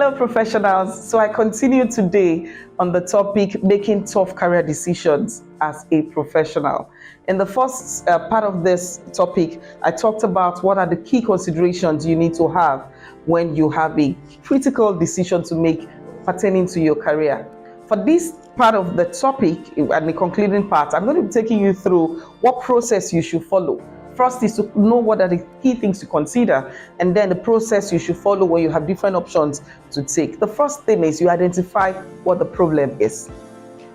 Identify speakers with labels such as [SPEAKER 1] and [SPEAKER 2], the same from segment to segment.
[SPEAKER 1] Hello, professionals. So I continue today on the topic making tough career decisions as a professional. In the first part of this topic, I talked about what are the key considerations you need to have when you have a critical decision to make pertaining to your career. For this part of the topic and the concluding part, I'm going to be taking you through what process you should follow. First is to know what are the key things to consider, and then the process you should follow when you have different options to take. The first thing is you identify what the problem is.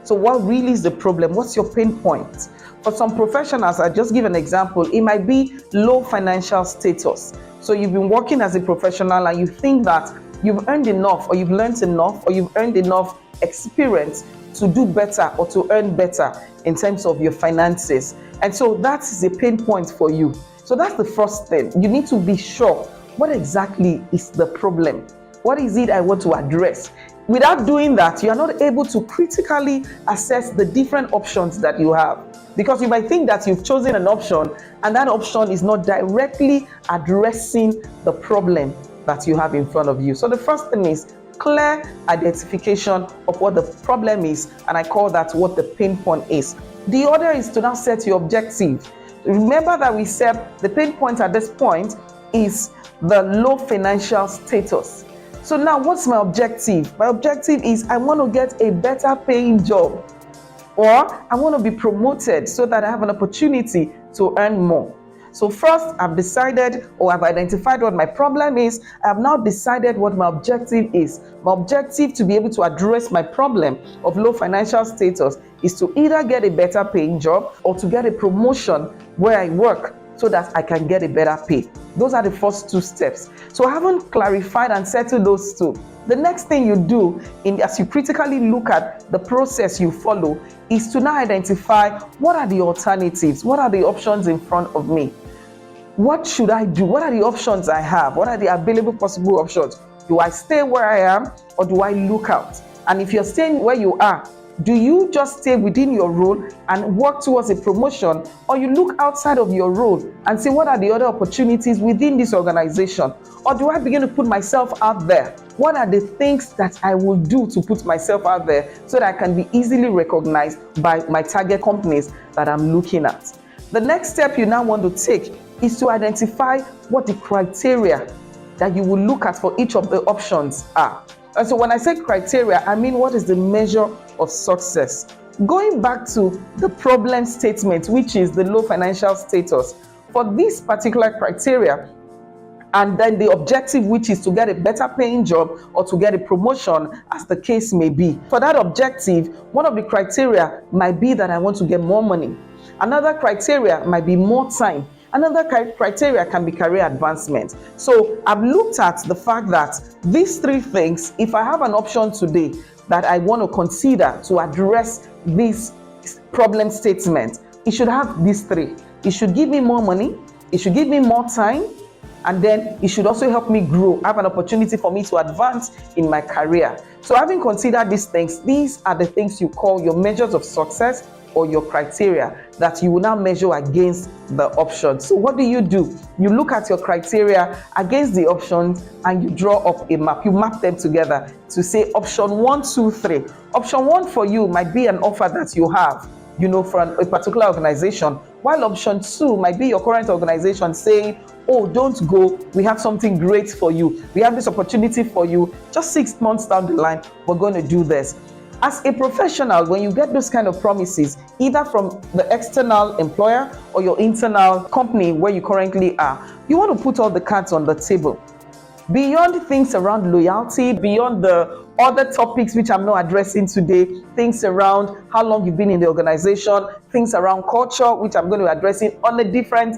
[SPEAKER 1] So what really is the problem? What's your pain point? For some professionals, I just give an example. It might be low financial status. So you've been working as a professional and you think that you've earned enough, or you've learned enough, or you've earned enough experience to do better or to earn better in terms of your finances. And so that is a pain point for you. So that's the first thing. You need to be sure what exactly is the problem. What is it I want to address? Without doing that, you are not able to critically assess the different options that you have. Because you might think that you've chosen an option and that option is not directly addressing the problem that you have in front of you. So the first thing is clear identification of what the problem is, and I call that what the pain point is. The other is to now set your objective. Remember that we said the pain point at this point is the low financial status. So now what's my objective? My objective is I want to get a better paying job, or I want to be promoted so that I have an opportunity to earn more. So first, I've decided, or I've identified what my problem is. I have now decided what my objective is. My objective to be able to address my problem of low financial status is to either get a better paying job or to get a promotion where I work so that I can get a better pay. Those are the first two steps. So I haven't clarified and settled those two. The next thing you do as you critically look at the process you follow is to now identify what are the alternatives, what are the options in front of me. What should I do? What are the options I have? What are the available possible options? Do I stay where I am, or do I look out? And if you're staying where you are, do you just stay within your role and work towards a promotion, or you look outside of your role and say, what are the other opportunities within this organization? Or do I begin to put myself out there? What are the things that I will do to put myself out there so that I can be easily recognized by my target companies that I'm looking at? The next step you now want to take is to identify what the criteria that you will look at for each of the options are. And so when I say criteria, I mean what is the measure of success? Going back to the problem statement, which is the low financial status, for this particular criteria, and then the objective, which is to get a better paying job or to get a promotion, as the case may be. For that objective, one of the criteria might be that I want to get more money. Another criteria might be more time. Another criteria can be career advancement. So I've looked at the fact that these three things, if I have an option today that I want to consider to address this problem statement, it should have these three. It should give me more money, it should give me more time, and then it should also help me grow, have an opportunity for me to advance in my career. So having considered these things, these are the things you call your measures of success, or your criteria that you will now measure against the options. So what do? You look at your criteria against the options and you draw up a map. You map them together to say option 1, 2, 3. Option 1 for you might be an offer that you have, from a particular organization, while option 2 might be your current organization saying, oh, don't go, we have something great for you. We have this opportunity for you. Just 6 months down the line, we're going to do this. As a professional, when you get those kind of promises, either from the external employer or your internal company where you currently are, you want to put all the cards on the table. Beyond things around loyalty, beyond the other topics which I'm not addressing today, things around how long you've been in the organization, things around culture, which I'm going to be addressing on a different,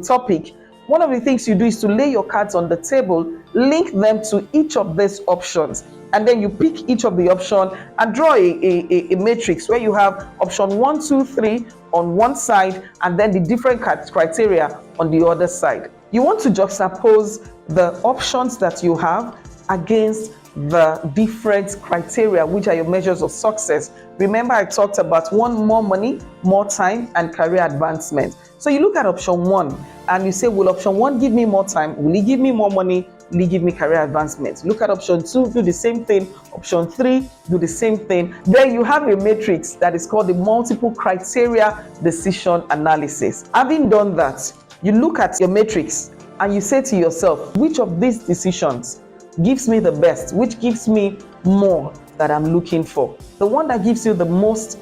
[SPEAKER 1] topic. One of the things you do is to lay your cards on the table, link them to each of these options, and then you pick each of the option and draw a matrix where you have option 1, 2, 3 on one side, and then the different criteria on the other side. You want to juxtapose the options that you have against the different criteria, which are your measures of success. Remember, I talked about more money, more time, and career advancement. So you look at option 1 and you say, will option 1 give me more time? Will it give me more money? give me career advancement. Look at option 2, do the same thing. Option 3, do the same thing. Then you have a matrix that is called the multiple criteria decision analysis. Having done that, you look at your matrix and you say to yourself, which of these decisions gives me the best, which gives me more that I'm looking for? The one that gives you the most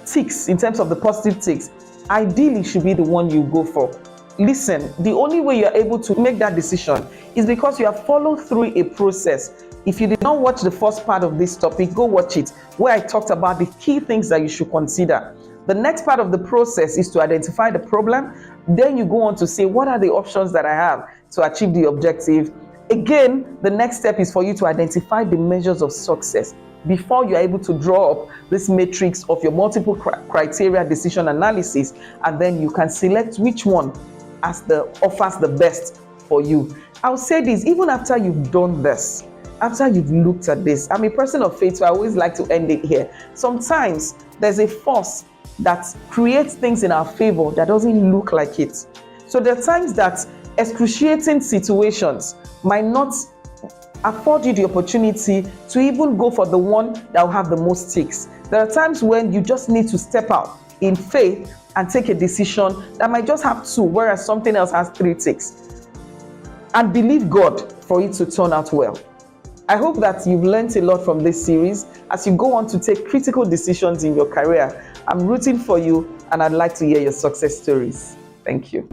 [SPEAKER 1] ticks in terms of the positive ticks, ideally should be the one you go for. Listen, the only way you're able to make that decision is because you have followed through a process. If you did not watch the first part of this topic, go watch it, where I talked about the key things that you should consider. The next part of the process is to identify the problem. Then you go on to say, what are the options that I have to achieve the objective? Again, the next step is for you to identify the measures of success before you're able to draw up this matrix of your multiple criteria decision analysis, and then you can select which one offers the best for you. I'll say this, even after you've done this, after you've looked at this, I'm a person of faith, so I always like to end it here. Sometimes there's a force that creates things in our favor that doesn't look like it. So there are times that excruciating situations might not afford you the opportunity to even go for the one that will have the most ticks. There are times when you just need to step out in faith and take a decision that might just have 2, whereas something else has 3 ticks. And believe God for it to turn out well. I hope that you've learned a lot from this series as you go on to take critical decisions in your career. I'm rooting for you and I'd like to hear your success stories. Thank you.